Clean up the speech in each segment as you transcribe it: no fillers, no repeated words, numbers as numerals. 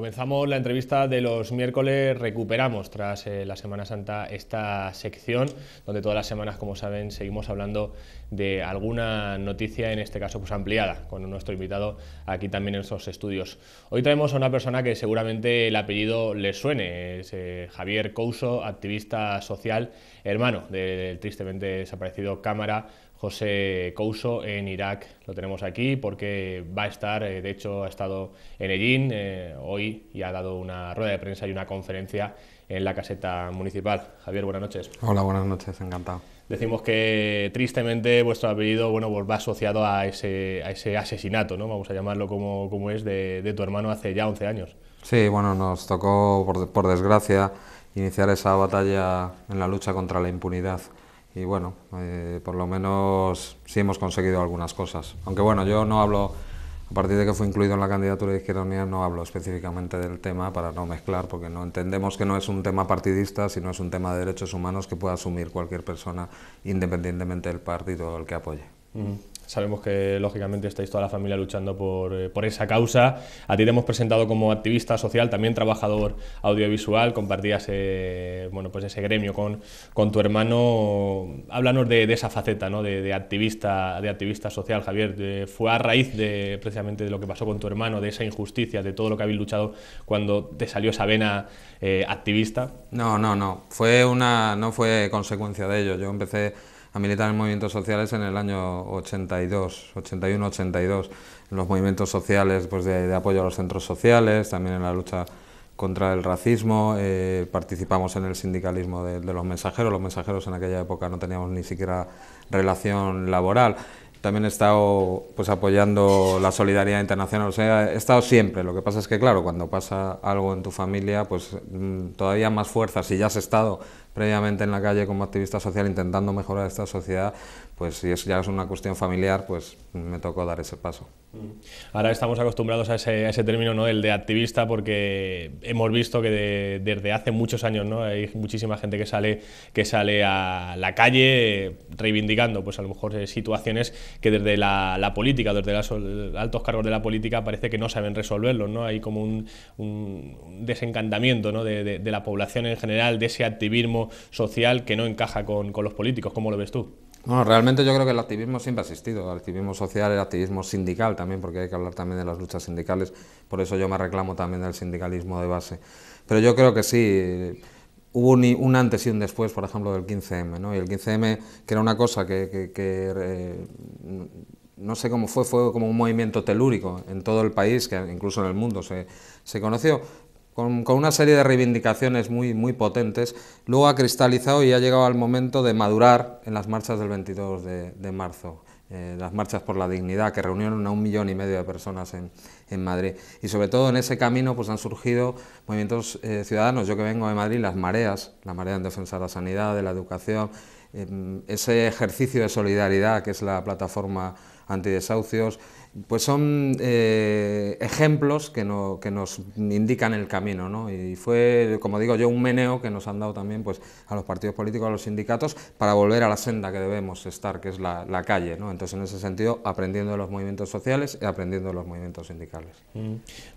Comenzamos la entrevista de los miércoles, recuperamos tras la Semana Santa esta sección donde todas las semanas, como saben, seguimos hablando de alguna noticia, en este caso pues ampliada, con nuestro invitado aquí también en estos estudios. Hoy traemos a una persona que seguramente el apellido le suene, es Javier Couso, activista social, hermano del tristemente desaparecido cámara José Couso en Irak. Lo tenemos aquí porque va a estar, de hecho ha estado en Hellín hoy y ha dado una rueda de prensa y una conferencia en la caseta municipal. Javier, buenas noches. Hola, buenas noches, encantado. Decimos que tristemente vuestro apellido pues va asociado a ese asesinato, ¿no? Vamos a llamarlo como es, de tu hermano hace ya 11 años. Sí, bueno, nos tocó, por desgracia, iniciar esa batalla en la lucha contra la impunidad. Y bueno, por lo menos sí hemos conseguido algunas cosas. Aunque bueno, yo no hablo, a partir de que fue incluido en la candidatura de Izquierda Unida, no hablo específicamente del tema para no mezclar, porque no entendemos que no es un tema partidista, sino es un tema de derechos humanos que puede asumir cualquier persona, independientemente del partido al que apoye. Sabemos que lógicamente estáis toda la familia luchando por esa causa. A ti te hemos presentado como activista social, también trabajador audiovisual, compartías bueno, pues ese gremio con tu hermano. Háblanos de esa faceta, ¿no? de activista social, Javier. ¿Fue a raíz precisamente de lo que pasó con tu hermano, de esa injusticia, de todo lo que habéis luchado cuando te salió esa vena activista? No, no fue consecuencia de ello. Yo empecé a militar en movimientos sociales en el año 81-82, en los movimientos sociales pues de apoyo a los centros sociales, también en la lucha contra el racismo, participamos en el sindicalismo de los mensajeros en aquella época no teníamos ni siquiera relación laboral. También he estado pues apoyando la solidaridad internacional, o sea, he estado siempre. Lo que pasa es que, claro, cuando pasa algo en tu familia, pues todavía más fuerza. Si ya has estado previamente en la calle como activista social intentando mejorar esta sociedad, pues si ya es una cuestión familiar, pues me tocó dar ese paso. Ahora estamos acostumbrados a ese término, ¿no? El de activista, porque hemos visto que desde hace muchos años, ¿no? Hay muchísima gente que sale a la calle reivindicando pues a lo mejor situaciones que desde la política, desde los altos cargos de la política parece que no saben resolverlos, ¿no? Hay como un desencantamiento, ¿no? de la población en general, de ese activismo social que no encaja con los políticos. ¿Cómo lo ves tú? Bueno, realmente yo creo que el activismo siempre ha existido, el activismo social, el activismo sindical también, porque hay que hablar también de las luchas sindicales, por eso yo me reclamo también del sindicalismo de base. Pero yo creo que sí, hubo un antes y un después, por ejemplo, del 15M, ¿no? Y el 15M, que era una cosa no sé cómo fue como un movimiento telúrico en todo el país, que incluso en el mundo se conoció, con una serie de reivindicaciones muy potentes, luego ha cristalizado y ha llegado al momento de madurar en las marchas del 22 de marzo, las marchas por la dignidad, que reunieron a 1,5 millones de personas en Madrid. Y sobre todo en ese camino pues han surgido movimientos ciudadanos. Yo que vengo de Madrid, las mareas, la marea en defensa de la sanidad, de la educación, ese ejercicio de solidaridad que es la plataforma antidesahucios, pues son ejemplos que nos indican el camino, ¿no? Y fue, como digo yo, un meneo que nos han dado también pues, a los partidos políticos, a los sindicatos, para volver a la senda que debemos estar, que es la calle, ¿no? Entonces, en ese sentido, aprendiendo de los movimientos sociales y aprendiendo de los movimientos sindicales.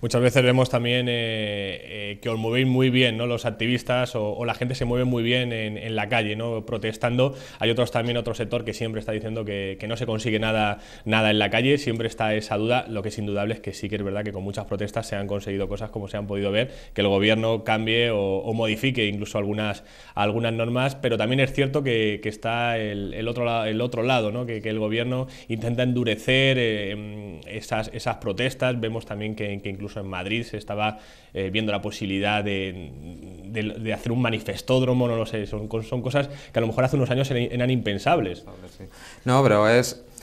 Muchas veces vemos también que os movéis muy bien, ¿no? Los activistas o la gente se mueve muy bien en la calle, ¿no? Protestando. Hay otro sector que siempre está diciendo que no se consigue nada en la calle, siempre está esa duda. Lo que es indudable es que sí que es verdad que con muchas protestas se han conseguido cosas, como se han podido ver, que el gobierno cambie o modifique incluso algunas normas, pero también es cierto que está el otro lado, ¿no? Que el gobierno intenta endurecer esas protestas. Vemos también que incluso en Madrid se estaba viendo la posibilidad de hacer un manifestódromo, no lo sé, son cosas que a lo mejor hace unos años eran impensables. No, pero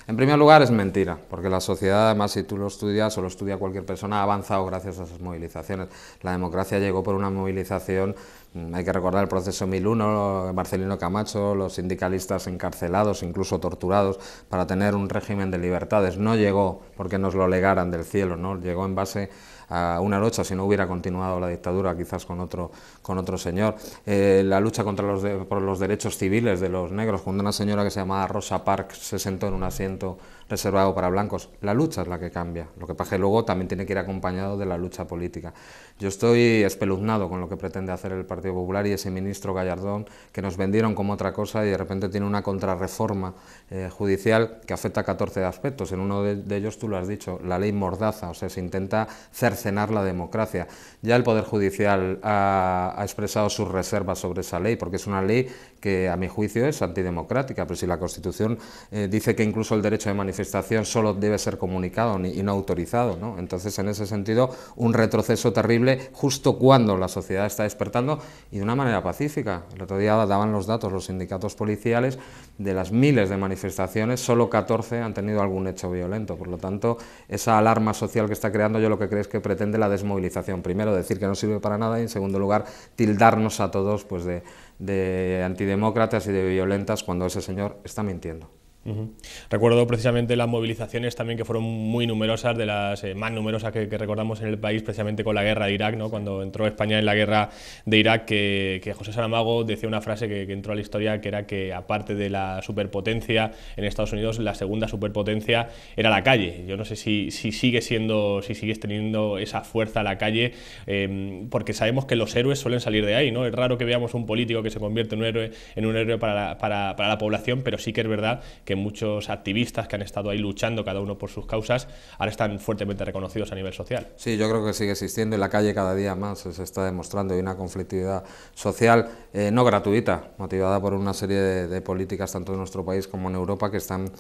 en primer lugar es mentira, porque la sociedad, además, si tú lo estudias o lo estudia cualquier persona, ha avanzado gracias a esas movilizaciones. La democracia llegó por una movilización Hay que recordar el proceso 1001, Marcelino Camacho, los sindicalistas encarcelados, incluso torturados, para tener un régimen de libertades. No llegó porque nos lo legaran del cielo, ¿no? Llegó en base a una lucha, si no hubiera continuado la dictadura, quizás con otro señor. La lucha por los derechos civiles de los negros, cuando una señora que se llamaba Rosa Parks se sentó en un asiento reservado para blancos. La lucha es la que cambia, lo que pasa es que luego también tiene que ir acompañado de la lucha política. Yo estoy espeluznado con lo que pretende hacer el Partido Popular y ese ministro Gallardón, que nos vendieron como otra cosa y de repente tiene una contrarreforma judicial que afecta a 14 aspectos. En uno de ellos tú lo has dicho, la ley Mordaza, o sea, se intenta cercenar la democracia. Ya el Poder Judicial ha expresado sus reservas sobre esa ley, porque es una ley que a mi juicio es antidemocrática, pero si la Constitución dice que incluso el derecho de manifestación solo debe ser comunicado y no autorizado, ¿no? Entonces, en ese sentido, un retroceso terrible justo cuando la sociedad está despertando y de una manera pacífica. El otro día daban los datos los sindicatos policiales, de las miles de manifestaciones, solo 14 han tenido algún hecho violento. Por lo tanto, esa alarma social que está creando, yo lo que creo es que pretende la desmovilización. Primero, decir que no sirve para nada y, en segundo lugar, tildarnos a todos pues, de antidemócratas y de violentas cuando ese señor está mintiendo. Recuerdo precisamente las movilizaciones también que fueron muy numerosas, de las más numerosas que recordamos en el país, precisamente con la guerra de Irak, ¿no? Cuando entró España en la guerra de Irak, que José Saramago decía una frase que entró a la historia, que era que aparte de la superpotencia en Estados Unidos, la segunda superpotencia era la calle. Yo no sé si sigues teniendo esa fuerza la calle, porque sabemos que los héroes suelen salir de ahí, ¿no? Es raro que veamos un político que se convierte en un héroe para la población, pero sí que es verdad que muchos activistas que han estado ahí luchando cada uno por sus causas ahora están fuertemente reconocidos a nivel social. Sí, yo creo que sigue existiendo, en la calle cada día más se está demostrando, hay una conflictividad social no gratuita, motivada por una serie de políticas tanto en nuestro país como en Europa que están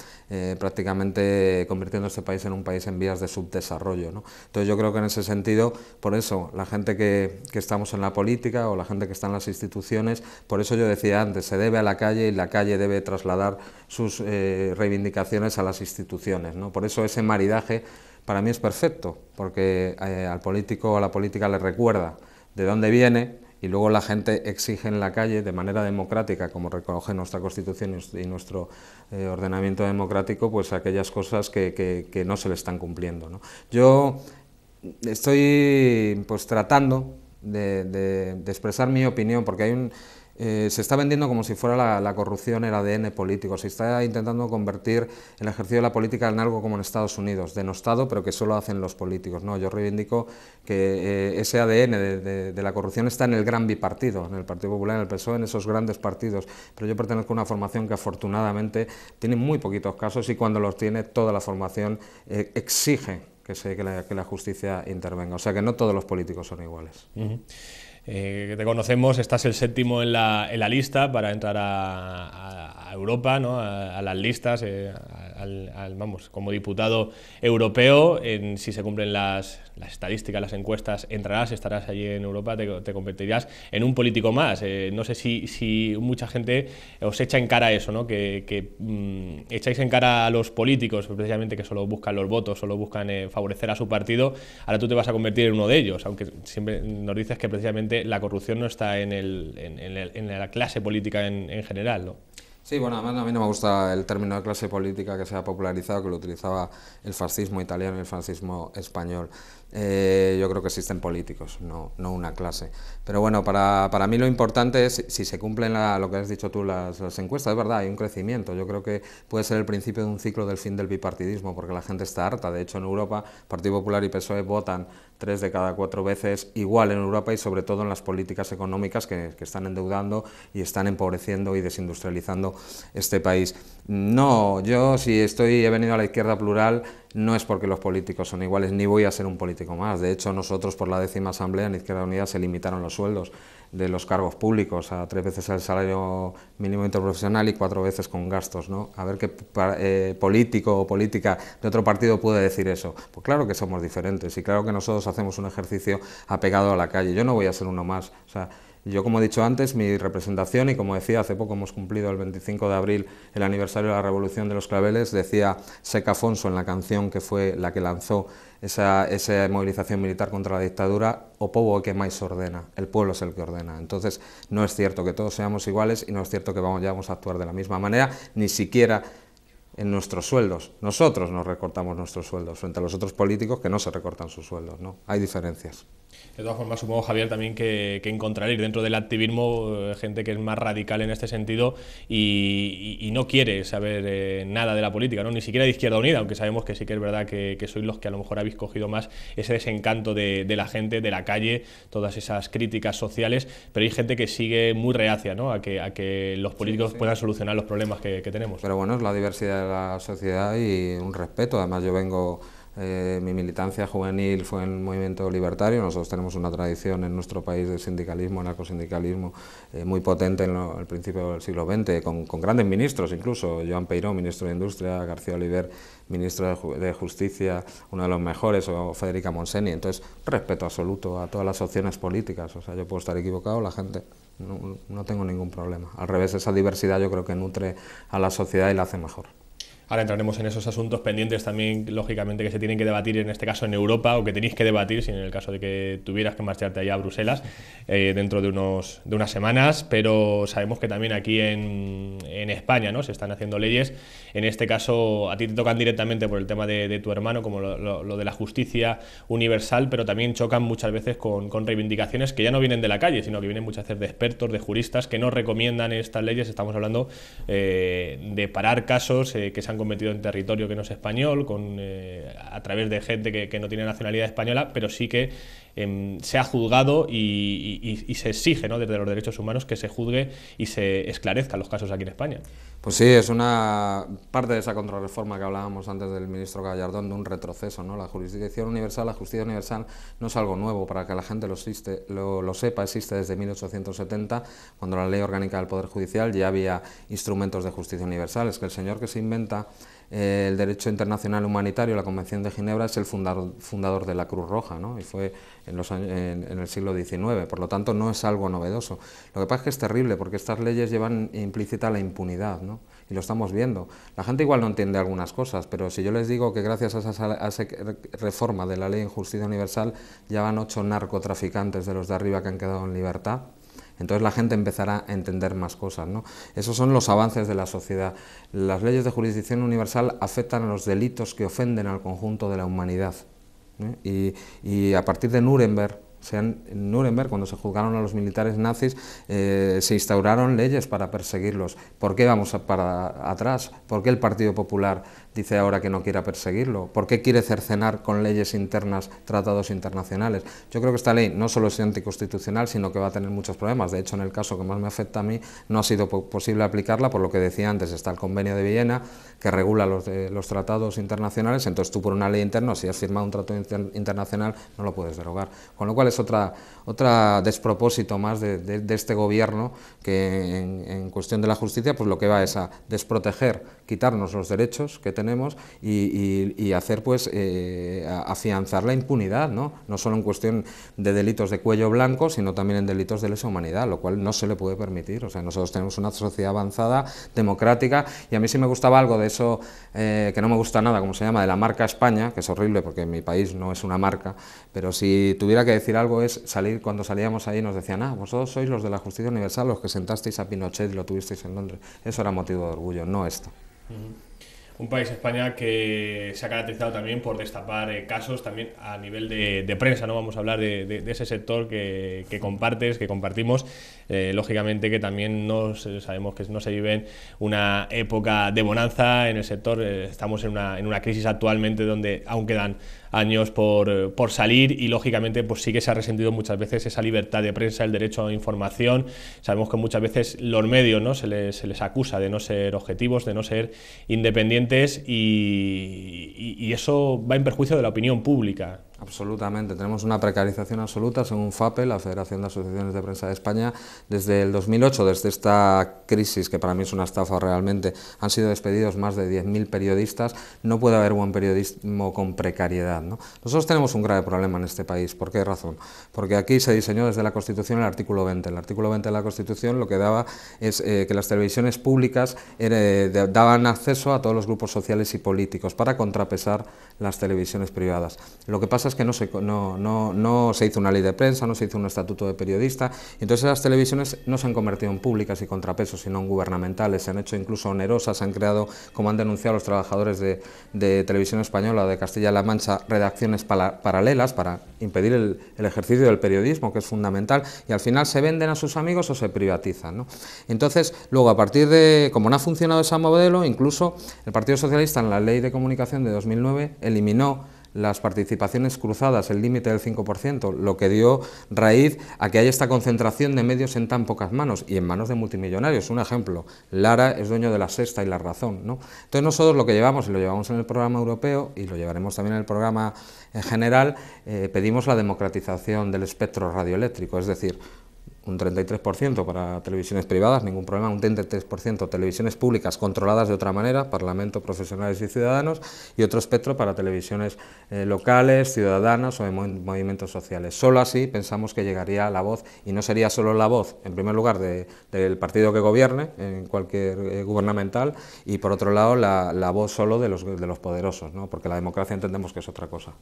prácticamente convirtiendo este país en un país en vías de subdesarrollo, ¿no? Entonces yo creo que en ese sentido, por eso la gente que estamos en la política o la gente que está en las instituciones, por eso yo decía antes, se debe a la calle y la calle debe trasladar sus reivindicaciones a las instituciones, ¿no? Por eso ese maridaje para mí es perfecto, porque al político o a la política le recuerda de dónde viene y luego la gente exige en la calle de manera democrática, como recoge nuestra Constitución y nuestro ordenamiento democrático, pues aquellas cosas que no se le están cumpliendo, ¿no? Yo estoy pues tratando de expresar mi opinión, porque hay se está vendiendo como si fuera la corrupción el ADN político, se está intentando convertir el ejercicio de la política en algo como en Estados Unidos, denostado, pero que solo hacen los políticos. No, yo reivindico que ese ADN de la corrupción está en el gran bipartido, en el Partido Popular, en el PSOE, en esos grandes partidos, pero yo pertenezco a una formación que afortunadamente tiene muy poquitos casos y cuando los tiene toda la formación exige que la justicia intervenga, o sea que no todos los políticos son iguales. Que te conocemos, estás el séptimo en la lista para entrar a Europa, ¿no? a las listas, vamos, como diputado europeo. Si se cumplen las estadísticas, las encuestas, estarás allí en Europa, te convertirás en un político más. No sé si mucha gente os echa en cara eso, ¿no? que echáis en cara a los políticos, precisamente, que solo buscan los votos, solo buscan favorecer a su partido. Ahora tú te vas a convertir en uno de ellos, aunque siempre nos dices que precisamente la corrupción no está en la clase política en general, ¿no? Sí, bueno, además a mí no me gusta el término de clase política que se ha popularizado, que lo utilizaba el fascismo italiano y el fascismo español. Yo creo que existen políticos, no una clase. Pero bueno, para mí lo importante es si se cumplen lo que has dicho tú, las encuestas. Es verdad, hay un crecimiento. Yo creo que puede ser el principio de un ciclo del fin del bipartidismo, porque la gente está harta. De hecho, en Europa, Partido Popular y PSOE votan 3 de cada 4 veces igual en Europa y sobre todo en las políticas económicas que están endeudando y están empobreciendo y desindustrializando este país. No, yo si he venido a la izquierda plural no es porque los políticos son iguales, ni voy a ser un político más. De hecho, nosotros por la 10ª Asamblea en Izquierda Unida se limitaron los sueldos de los cargos públicos a 3 veces el salario mínimo interprofesional y 4 veces con gastos, ¿no? A ver qué político o política de otro partido puede decir eso. Pues claro que somos diferentes y claro que nosotros hacemos un ejercicio apegado a la calle. Yo no voy a ser uno más. O sea, Yo, como he dicho antes, mi representación, y como decía, hace poco hemos cumplido el 25 de abril el aniversario de la Revolución de los Claveles, decía Seca Afonso en la canción que fue la que lanzó esa movilización militar contra la dictadura: o povo que máis ordena, el pueblo es el que ordena. Entonces, no es cierto que todos seamos iguales y no es cierto que vamos a actuar de la misma manera, ni siquiera en nuestros sueldos. Nosotros nos recortamos nuestros sueldos frente a los otros políticos que no se recortan sus sueldos, ¿no? Hay diferencias. De todas formas, supongo, Javier, también que encontraréis dentro del activismo gente que es más radical en este sentido y no quiere saber nada de la política, ¿no? Ni siquiera de Izquierda Unida, aunque sabemos que sí que es verdad que sois los que a lo mejor habéis cogido más ese desencanto de la gente, de la calle, todas esas críticas sociales, pero hay gente que sigue muy reacia, ¿no?, a que los políticos puedan solucionar los problemas que tenemos. Pero bueno, es la diversidad de la sociedad y un respeto. Además, yo vengo... mi militancia juvenil fue en el movimiento libertario. Nosotros tenemos una tradición en nuestro país de sindicalismo, anarcosindicalismo, muy potente en el principio del siglo XX, con grandes ministros, incluso Joan Peiró, ministro de Industria, García Oliver, ministro de Justicia, uno de los mejores, o Federica Monseni. Entonces, respeto absoluto a todas las opciones políticas. O sea, yo puedo estar equivocado, la gente no tengo ningún problema. Al revés, esa diversidad yo creo que nutre a la sociedad y la hace mejor. Ahora entraremos en esos asuntos pendientes también, lógicamente, que se tienen que debatir, en este caso en Europa, o que tenéis que debatir, si en el caso de que tuvieras que marcharte allá a Bruselas dentro de unas semanas, pero sabemos que también aquí en España, ¿no?, se están haciendo leyes. En este caso, a ti te tocan directamente por el tema de tu hermano, como lo de la justicia universal, pero también chocan muchas veces con reivindicaciones que ya no vienen de la calle, sino que vienen muchas veces de expertos, de juristas, que no recomiendan estas leyes. Estamos hablando de parar casos que se han cometido en territorio que no es español, a través de gente que no tiene nacionalidad española, pero sí que se ha juzgado y se exige, ¿no?, desde los derechos humanos, que se juzgue y se esclarezcan los casos aquí en España. Pues sí, es una parte de esa contrarreforma que hablábamos antes del ministro Gallardón, de un retroceso, ¿no? La jurisdicción universal, la justicia universal no es algo nuevo, para que la gente lo sepa, existe desde 1870, cuando la Ley Orgánica del Poder Judicial ya había instrumentos de justicia universal. Es que el señor que se inventa el derecho internacional humanitario, la Convención de Ginebra, es el fundador de la Cruz Roja, ¿no? Y fue en el siglo XIX, por lo tanto no es algo novedoso. Lo que pasa es que es terrible, porque estas leyes llevan implícita la impunidad, ¿no? Y lo estamos viendo. La gente igual no entiende algunas cosas, pero si yo les digo que gracias a esa reforma de la Ley en Justicia Universal ya van 8 narcotraficantes de los de arriba que han quedado en libertad, entonces la gente empezará a entender más cosas, ¿no? Esos son los avances de la sociedad. Las leyes de jurisdicción universal afectan a los delitos que ofenden al conjunto de la humanidad, ¿eh? Y a partir de Nuremberg, en Nuremberg, cuando se juzgaron a los militares nazis, se instauraron leyes para perseguirlos. ¿Por qué vamos para atrás? ¿Por qué el Partido Popular dice ahora que no quiere perseguirlo? ¿Por qué quiere cercenar con leyes internas tratados internacionales? Yo creo que esta ley no solo es anticonstitucional, sino que va a tener muchos problemas. De hecho, en el caso que más me afecta a mí, no ha sido posible aplicarla, por lo que decía antes. Está el Convenio de Viena, que regula los tratados internacionales. Entonces tú, por una ley interna, si has firmado un tratado internacional, no lo puedes derogar. Con lo cual es otra despropósito más de este gobierno, que en cuestión de la justicia, pues lo que va es a desproteger, quitarnos los derechos que tenemos y hacer, pues, afianzar la impunidad, ¿no? No solo en cuestión de delitos de cuello blanco, sino también en delitos de lesa humanidad, lo cual no se le puede permitir. O sea, nosotros tenemos una sociedad avanzada, democrática, y a mí sí me gustaba algo de eso, que no me gusta nada, como se llama, de la marca España, que es horrible porque en mi país no es una marca, pero si tuviera que decir algo es cuando salíamos ahí nos decían: vosotros sois los de la justicia universal, los que sentasteis a Pinochet y lo tuvisteis en Londres. Eso era motivo de orgullo, no esto. Un país, España, que se ha caracterizado también por destapar casos también a nivel de prensa, ¿no? Vamos a hablar de ese sector que compartes, que compartimos. Lógicamente que también sabemos que no se vive una época de bonanza en el sector. Estamos en una crisis actualmente donde aún quedan años por salir y lógicamente pues sí que se ha resentido muchas veces esa libertad de prensa, el derecho a información. Sabemos que muchas veces los medios, ¿no?, se les acusa de no ser objetivos, de no ser independientes y eso va en perjuicio de la opinión pública. Absolutamente, tenemos una precarización absoluta, según FAPE, la Federación de Asociaciones de Prensa de España, desde el 2008, desde esta crisis, que para mí es una estafa realmente, han sido despedidos más de 10.000 periodistas, no puede haber buen periodismo con precariedad, ¿no? Nosotros tenemos un grave problema en este país, ¿por qué razón? Porque aquí se diseñó desde la Constitución el artículo 20, el artículo 20 de la Constitución lo que daba es que las televisiones públicas daban acceso a todos los grupos sociales y políticos para contrapesar las televisiones privadas. Lo que pasa es que no se hizo una ley de prensa, no se hizo un estatuto de periodista, y entonces las televisiones no se han convertido en públicas y contrapesos, sino en gubernamentales, se han hecho incluso onerosas, se han creado, como han denunciado los trabajadores de Televisión Española o de Castilla-La Mancha, redacciones paralelas para impedir el ejercicio del periodismo, que es fundamental, y al final se venden a sus amigos o se privatizan, ¿no? Entonces, luego, a partir de, como no ha funcionado ese modelo, incluso el Partido Socialista en la Ley de Comunicación de 2009 eliminó las participaciones cruzadas, el límite del 5%, lo que dio raíz a que haya esta concentración de medios en tan pocas manos y en manos de multimillonarios. Un ejemplo, Lara es dueño de La Sexta y La Razón, ¿no? Entonces nosotros lo que llevamos, y lo llevamos en el programa europeo y lo llevaremos también en el programa en general, pedimos la democratización del espectro radioeléctrico, es decir, un 33% para televisiones privadas, ningún problema, un 33% televisiones públicas controladas de otra manera, Parlamento, profesionales y ciudadanos, y otro espectro para televisiones locales, ciudadanas o de movimientos sociales. Solo así pensamos que llegaría la voz, y no sería solo la voz, en primer lugar, del partido que gobierne, en cualquier gubernamental, y por otro lado la voz solo de los poderosos, ¿no? Porque la democracia entendemos que es otra cosa.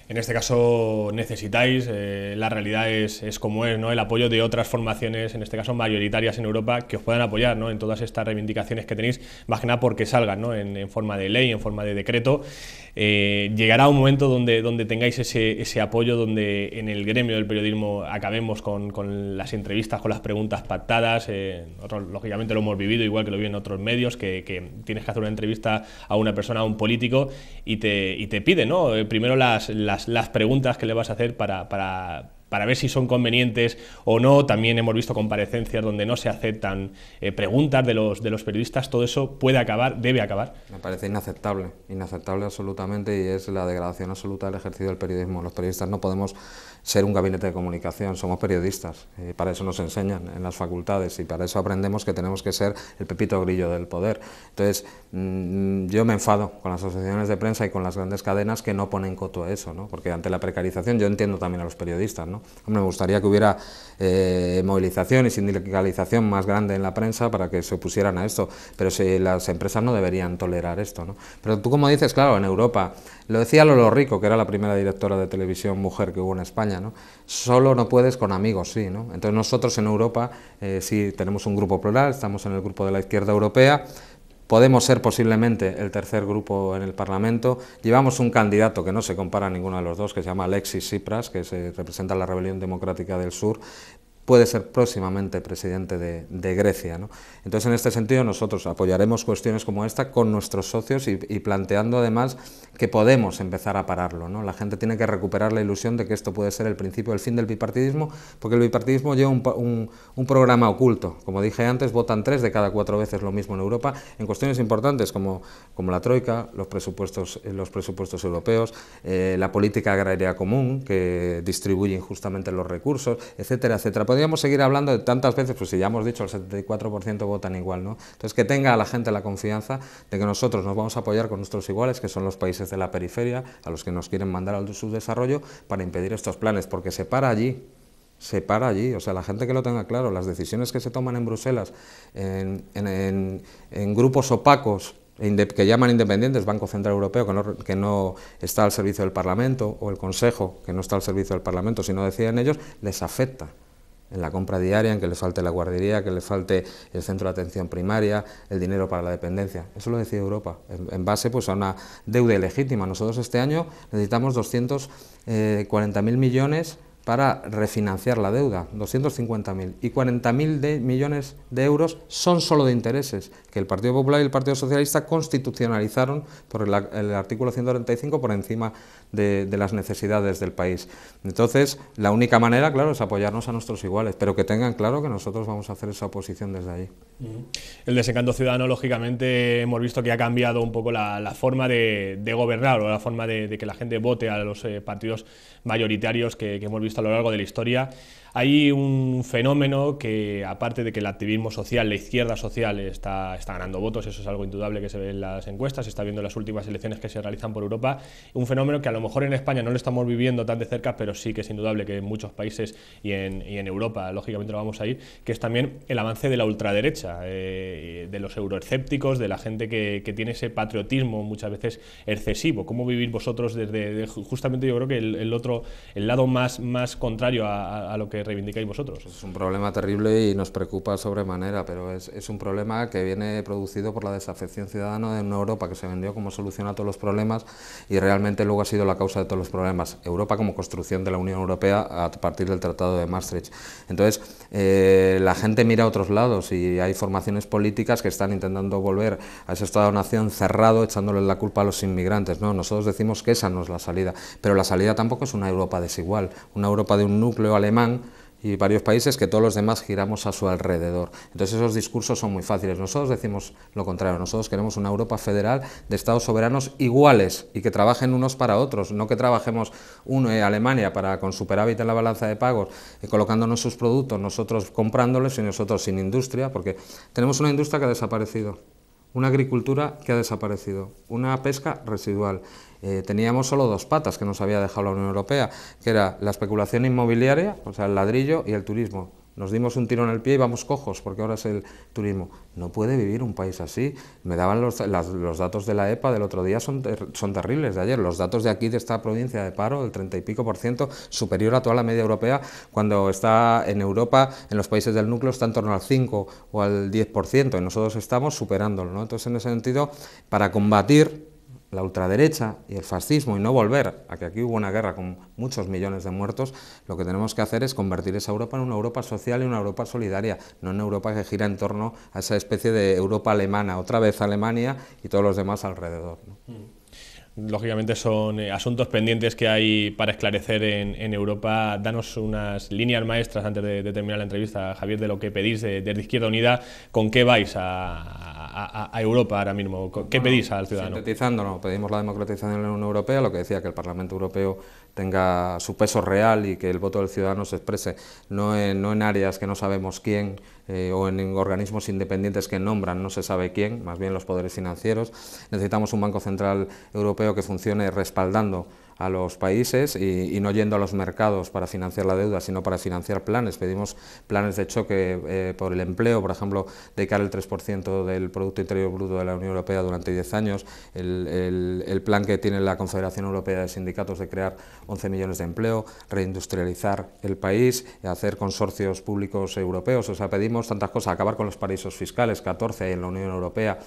En este caso necesitáis, la realidad es como es, ¿no? El apoyo de otras formaciones, en este caso mayoritarias en Europa, que os puedan apoyar, ¿no? En todas estas reivindicaciones que tenéis, más que nada porque salgan, ¿no? En forma de ley, en forma de decreto. Llegará un momento donde tengáis ese apoyo, donde en el gremio del periodismo acabemos con las entrevistas, con las preguntas pactadas. Nosotros, lógicamente, lo hemos vivido, igual que lo viven otros medios, que tienes que hacer una entrevista a una persona, a un político, y te piden, ¿no? Primero las preguntas que le vas a hacer para ver si son convenientes o no. También hemos visto comparecencias donde no se aceptan preguntas de los periodistas. Todo eso puede acabar, debe acabar. Me parece inaceptable, inaceptable absolutamente, y es la degradación absoluta del ejercicio del periodismo. Los periodistas no podemos ser un gabinete de comunicación, somos periodistas, para eso nos enseñan en las facultades y para eso aprendemos que tenemos que ser el pepito grillo del poder. Entonces, yo me enfado con las asociaciones de prensa y con las grandes cadenas que no ponen coto a eso, ¿no? Porque ante la precarización yo entiendo también a los periodistas, ¿no? Hombre, me gustaría que hubiera movilización y sindicalización más grande en la prensa para que se opusieran a esto, pero si las empresas no deberían tolerar esto, ¿no? Pero tú, como dices, claro, en Europa, lo decía Lolo Rico, que era la primera directora de televisión mujer que hubo en España, ¿no? Solo no puedes con amigos, sí, ¿no? Entonces nosotros en Europa sí tenemos un grupo plural, estamos en el grupo de la izquierda europea. Podemos ser posiblemente el tercer grupo en el Parlamento. Llevamos un candidato que no se compara a ninguno de los dos, que se llama Alexis Tsipras, que representa la Rebelión Democrática del Sur. Puede ser próximamente presidente de Grecia, ¿no? Entonces, en este sentido, nosotros apoyaremos cuestiones como esta con nuestros socios y planteando además que podemos empezar a pararlo, ¿no? La gente tiene que recuperar la ilusión de que esto puede ser el principio del fin del bipartidismo, porque el bipartidismo lleva un programa oculto. Como dije antes, votan 3 de cada 4 veces lo mismo en Europa en cuestiones importantes como la Troika, los presupuestos europeos, la política agraria común, que distribuye injustamente los recursos, etcétera, etcétera. Podríamos seguir hablando de tantas veces, pues si ya hemos dicho, el 74% votan igual, ¿no? Entonces, que tenga a la gente la confianza de que nosotros nos vamos a apoyar con nuestros iguales, que son los países de la periferia, a los que nos quieren mandar al subdesarrollo, para impedir estos planes, porque se para allí, o sea, la gente que lo tenga claro, las decisiones que se toman en Bruselas, en grupos opacos, que llaman independientes, Banco Central Europeo, que no está al servicio del Parlamento, o el Consejo, que no está al servicio del Parlamento, si no deciden ellos, les afecta en la compra diaria, en que les falte la guardería, que les falte el centro de atención primaria, el dinero para la dependencia. Eso lo decide Europa, en base pues, a una deuda ilegítima. Nosotros este año necesitamos 240.000 millones para refinanciar la deuda, 250.000, y 40.000 millones de euros son solo de intereses, que el Partido Popular y el Partido Socialista constitucionalizaron por el artículo 135 por encima de las necesidades del país. Entonces, la única manera, claro, es apoyarnos a nuestros iguales, pero que tengan claro que nosotros vamos a hacer esa oposición desde allí. El desencanto ciudadano, lógicamente, hemos visto que ha cambiado un poco la forma de gobernar, o la forma de que la gente vote a los partidos mayoritarios que hemos visto a lo largo de la historia. Hay un fenómeno que, aparte de que el activismo social, la izquierda social, está ganando votos, eso es algo indudable que se ve en las encuestas, se está viendo en las últimas elecciones que se realizan por Europa, un fenómeno que a lo mejor en España no lo estamos viviendo tan de cerca, pero sí que es indudable que en muchos países y en Europa, lógicamente lo vamos a ir, que es también el avance de la ultraderecha, de los euroescépticos, de la gente que tiene ese patriotismo muchas veces excesivo. ¿Cómo vivís vosotros desde justamente, yo creo que el lado más contrario a lo que reivindicáis vosotros? Es un problema terrible y nos preocupa sobremanera, pero es un problema que viene producido por la desafección ciudadana de una Europa que se vendió como solución a todos los problemas y realmente luego ha sido la causa de todos los problemas. Europa como construcción de la Unión Europea a partir del Tratado de Maastricht. Entonces, la gente mira a otros lados y hay formaciones políticas que están intentando volver a ese Estado-nación cerrado, echándole la culpa a los inmigrantes. No, nosotros decimos que esa no es la salida, pero la salida tampoco es una Europa desigual, una Europa de un núcleo alemán y varios países que todos los demás giramos a su alrededor. Entonces esos discursos son muy fáciles. Nosotros decimos lo contrario, nosotros queremos una Europa federal de estados soberanos iguales y que trabajen unos para otros, no que trabajemos Alemania con superávit en la balanza de pagos, colocándonos sus productos, nosotros comprándoles y nosotros sin industria, porque tenemos una industria que ha desaparecido. Una agricultura que ha desaparecido, una pesca residual. Teníamos solo dos patas que nos había dejado la Unión Europea, que era la especulación inmobiliaria, o sea, el ladrillo, y el turismo. Nos dimos un tiro en el pie y vamos cojos, porque ahora es el turismo. No puede vivir un país así. Me daban los datos de la EPA del otro día, son terribles, de ayer. Los datos de aquí, de esta provincia de paro, el 30 y pico %, superior a toda la media europea, cuando está en Europa, en los países del núcleo, está en torno al 5 o al 10%, y nosotros estamos superándolo, ¿no? Entonces, en ese sentido, para combatir la ultraderecha y el fascismo y no volver a que aquí hubo una guerra con muchos millones de muertos, lo que tenemos que hacer es convertir esa Europa en una Europa social y una Europa solidaria, no en una Europa que gira en torno a esa especie de Europa alemana, otra vez Alemania y todos los demás alrededor, ¿no? Lógicamente son asuntos pendientes que hay para esclarecer en Europa. Danos unas líneas maestras antes de terminar la entrevista, Javier, de lo que pedís desde Izquierda Unida. ¿Con qué vais a Europa ahora mismo? ¿Qué pedís al ciudadano? Sintetizando, pedimos la democratización de la Unión Europea, lo que decía, que el Parlamento Europeo tenga su peso real y que el voto del ciudadano se exprese no en áreas que no sabemos quién, o en organismos independientes que nombran no se sabe quién, más bien los poderes financieros. Necesitamos un Banco Central Europeo que funcione respaldando a los países y no yendo a los mercados para financiar la deuda, sino para financiar planes. Pedimos planes de choque por el empleo, por ejemplo, dedicar el 3% del Producto Interior Bruto de la Unión Europea durante 10 años, el plan que tiene la Confederación Europea de Sindicatos de crear 11 millones de empleo, reindustrializar el país, hacer consorcios públicos europeos. O sea, pedimos tantas cosas, acabar con los paraísos fiscales, 14 hay en la Unión Europea.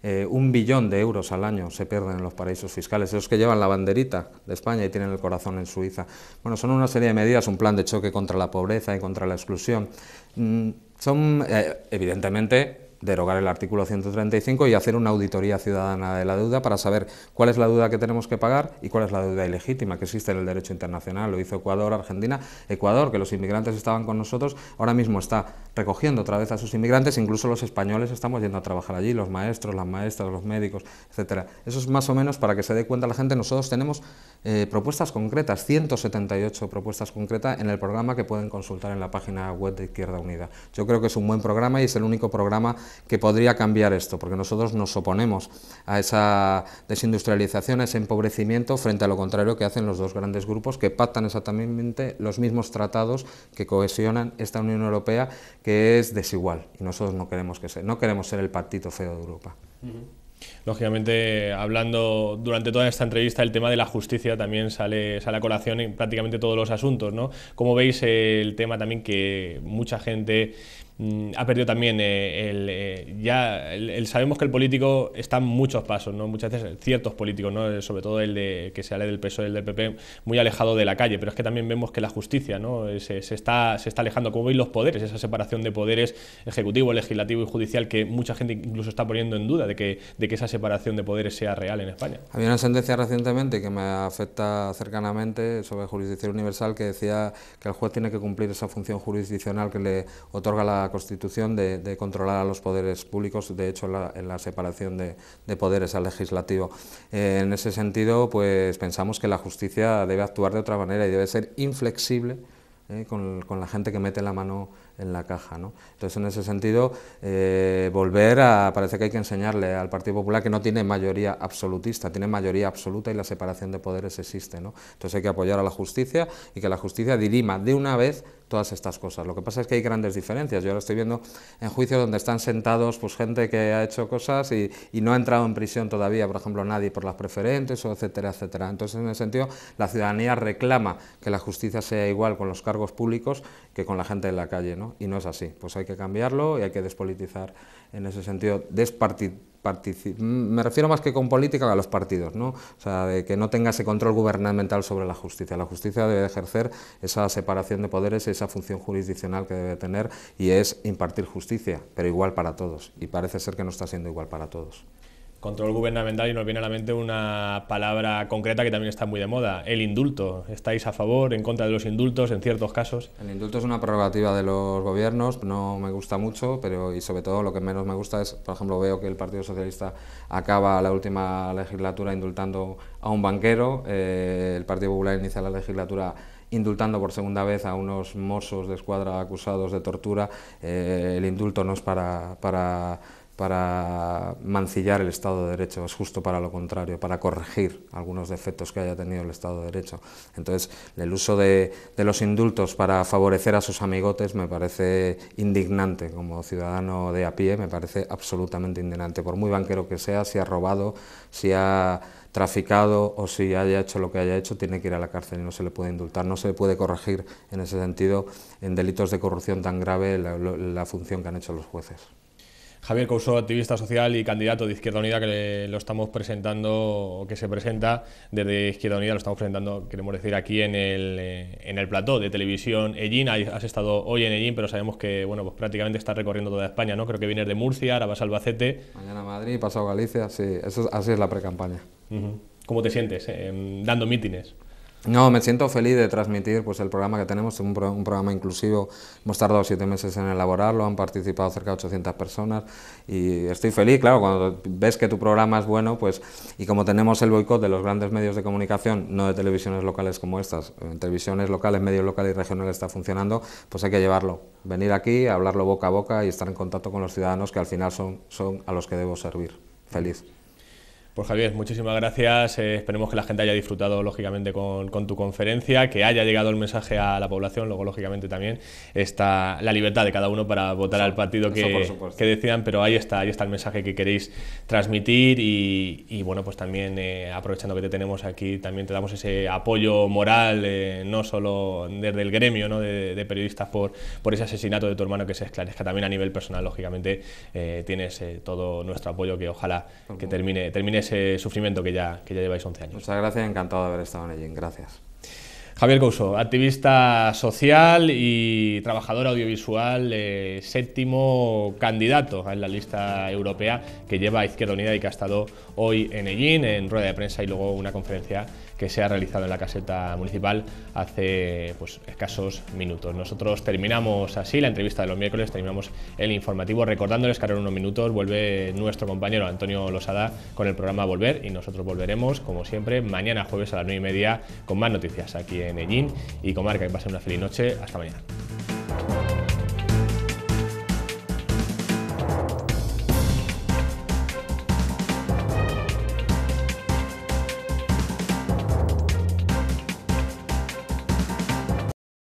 1 billón de euros al año se pierden en los paraísos fiscales, esos que llevan la banderita de España y tienen el corazón en Suiza. Bueno, son una serie de medidas, un plan de choque contra la pobreza y contra la exclusión. Son, evidentemente, derogar el artículo 135 y hacer una auditoría ciudadana de la deuda para saber cuál es la deuda que tenemos que pagar y cuál es la deuda ilegítima que existe en el derecho internacional. Lo hizo Ecuador, Argentina. Ecuador, que los inmigrantes estaban con nosotros, ahora mismo está recogiendo otra vez a sus inmigrantes, incluso los españoles estamos yendo a trabajar allí, los maestros, las maestras, los médicos, etcétera. Eso es más o menos para que se dé cuenta la gente. Nosotros tenemos propuestas concretas, 178 propuestas concretas en el programa que pueden consultar en la página web de Izquierda Unida. Yo creo que es un buen programa y es el único programa que podría cambiar esto, porque nosotros nos oponemos a esa desindustrialización, a ese empobrecimiento, frente a lo contrario que hacen los dos grandes grupos que pactan exactamente los mismos tratados que cohesionan esta Unión Europea, que es desigual, y nosotros no queremos ser el patito feo de Europa. Lógicamente, hablando durante toda esta entrevista, el tema de la justicia también sale a colación en prácticamente todos los asuntos, ¿no? ¿Cómo veis el tema también que mucha gente ha perdido también sabemos que el político está en muchos pasos, ¿no? Muchas veces ciertos políticos, ¿no? Sobre todo que sale del PSOE, el del PP, muy alejado de la calle, pero es que también vemos que la justicia, ¿no? se está alejando. ¿Cómo veis los poderes, esa separación de poderes ejecutivo, legislativo y judicial, que mucha gente incluso está poniendo en duda de que esa separación de poderes sea real en España? Había una sentencia recientemente que me afecta cercanamente sobre jurisdicción universal, que decía que el juez tiene que cumplir esa función jurisdiccional que le otorga la Constitución de controlar a los poderes públicos, de hecho en la separación de poderes al legislativo. En ese sentido, pues pensamos que la justicia debe actuar de otra manera y debe ser inflexible con la gente que mete la mano en la caja, ¿no? Entonces, en ese sentido, parece que hay que enseñarle al Partido Popular que no tiene mayoría absolutista, tiene mayoría absoluta y la separación de poderes existe, ¿no? Entonces hay que apoyar a la justicia y que la justicia dirima de una vez todas estas cosas. Lo que pasa es que hay grandes diferencias. Yo ahora estoy viendo en juicios donde están sentados pues gente que ha hecho cosas y no ha entrado en prisión todavía, por ejemplo, nadie por las preferentes, o etcétera, etcétera. Entonces, en ese sentido, la ciudadanía reclama que la justicia sea igual con los cargos públicos que con la gente en la calle, ¿no? Y no es así. Pues hay que cambiarlo y hay que despolitizar en ese sentido, me refiero más que con política a los partidos, ¿no? O sea, de que no tenga ese control gubernamental sobre la justicia. La justicia debe ejercer esa separación de poderes, esa función jurisdiccional que debe tener, y es impartir justicia, pero igual para todos, y parece ser que no está siendo igual para todos. Control gubernamental, y nos viene a la mente una palabra concreta que también está muy de moda, el indulto. ¿Estáis a favor, en contra de los indultos en ciertos casos? El indulto es una prerrogativa de los gobiernos, no me gusta mucho, y sobre todo lo que menos me gusta es, por ejemplo, veo que el Partido Socialista acaba la última legislatura indultando a un banquero, el Partido Popular inicia la legislatura indultando por segunda vez a unos mossos de escuadra acusados de tortura. El indulto no es para mancillar el Estado de Derecho, es justo para lo contrario, para corregir algunos defectos que haya tenido el Estado de Derecho. Entonces, el uso de los indultos para favorecer a sus amigotes me parece indignante. Como ciudadano de a pie me parece absolutamente indignante, por muy banquero que sea, si ha robado, si ha traficado o si haya hecho lo que haya hecho, tiene que ir a la cárcel y no se le puede indultar, no se le puede corregir en ese sentido, en delitos de corrupción tan grave, la función que han hecho los jueces. Javier Couso, activista social y candidato de Izquierda Unida, que lo estamos presentando, o que se presenta desde Izquierda Unida, lo estamos presentando, queremos decir, aquí en el plató de televisión Ellín. Has estado hoy en Ellín, pero sabemos que bueno, pues prácticamente estás recorriendo toda España, ¿no? Creo que vienes de Murcia, ahora vas a Albacete. Mañana a Madrid, pasado Galicia, sí, así es la precampaña. ¿Cómo te sientes dando mítines? No, me siento feliz de transmitir pues el programa que tenemos, un programa inclusivo. Hemos tardado 7 meses en elaborarlo, han participado cerca de 800 personas y estoy feliz, claro, cuando ves que tu programa es bueno, pues, y como tenemos el boicot de los grandes medios de comunicación, no de televisiones locales como estas, en televisiones locales, medios locales y regionales está funcionando, pues hay que llevarlo, venir aquí, hablarlo boca a boca y estar en contacto con los ciudadanos, que al final son a los que debo servir. Feliz. Pues Javier, muchísimas gracias, esperemos que la gente haya disfrutado lógicamente con tu conferencia, que haya llegado el mensaje a la población, luego lógicamente también está la libertad de cada uno para votar al partido que decidan, pero ahí está el mensaje que queréis transmitir y bueno, pues también aprovechando que te tenemos aquí, también te damos ese apoyo moral, no solo desde el gremio, ¿no? de periodistas por ese asesinato de tu hermano, que se esclarezca también a nivel personal, lógicamente tienes todo nuestro apoyo, que ojalá que termine ese sufrimiento que ya lleváis 11 años. Muchas gracias, encantado de haber estado en Ellín, gracias. Javier Couso, activista social y trabajador audiovisual, séptimo candidato en la lista europea que lleva a Izquierda Unida y que ha estado hoy en Ellín, en rueda de prensa, y luego una conferencia que se ha realizado en la caseta municipal hace pues escasos minutos. Nosotros terminamos así la entrevista de los miércoles, terminamos el informativo recordándoles que ahora en unos minutos vuelve nuestro compañero Antonio Losada con el programa Volver, y nosotros volveremos, como siempre, mañana jueves a las 9:30 con más noticias aquí en Ellín y comarca. Que pasen una feliz noche. Hasta mañana.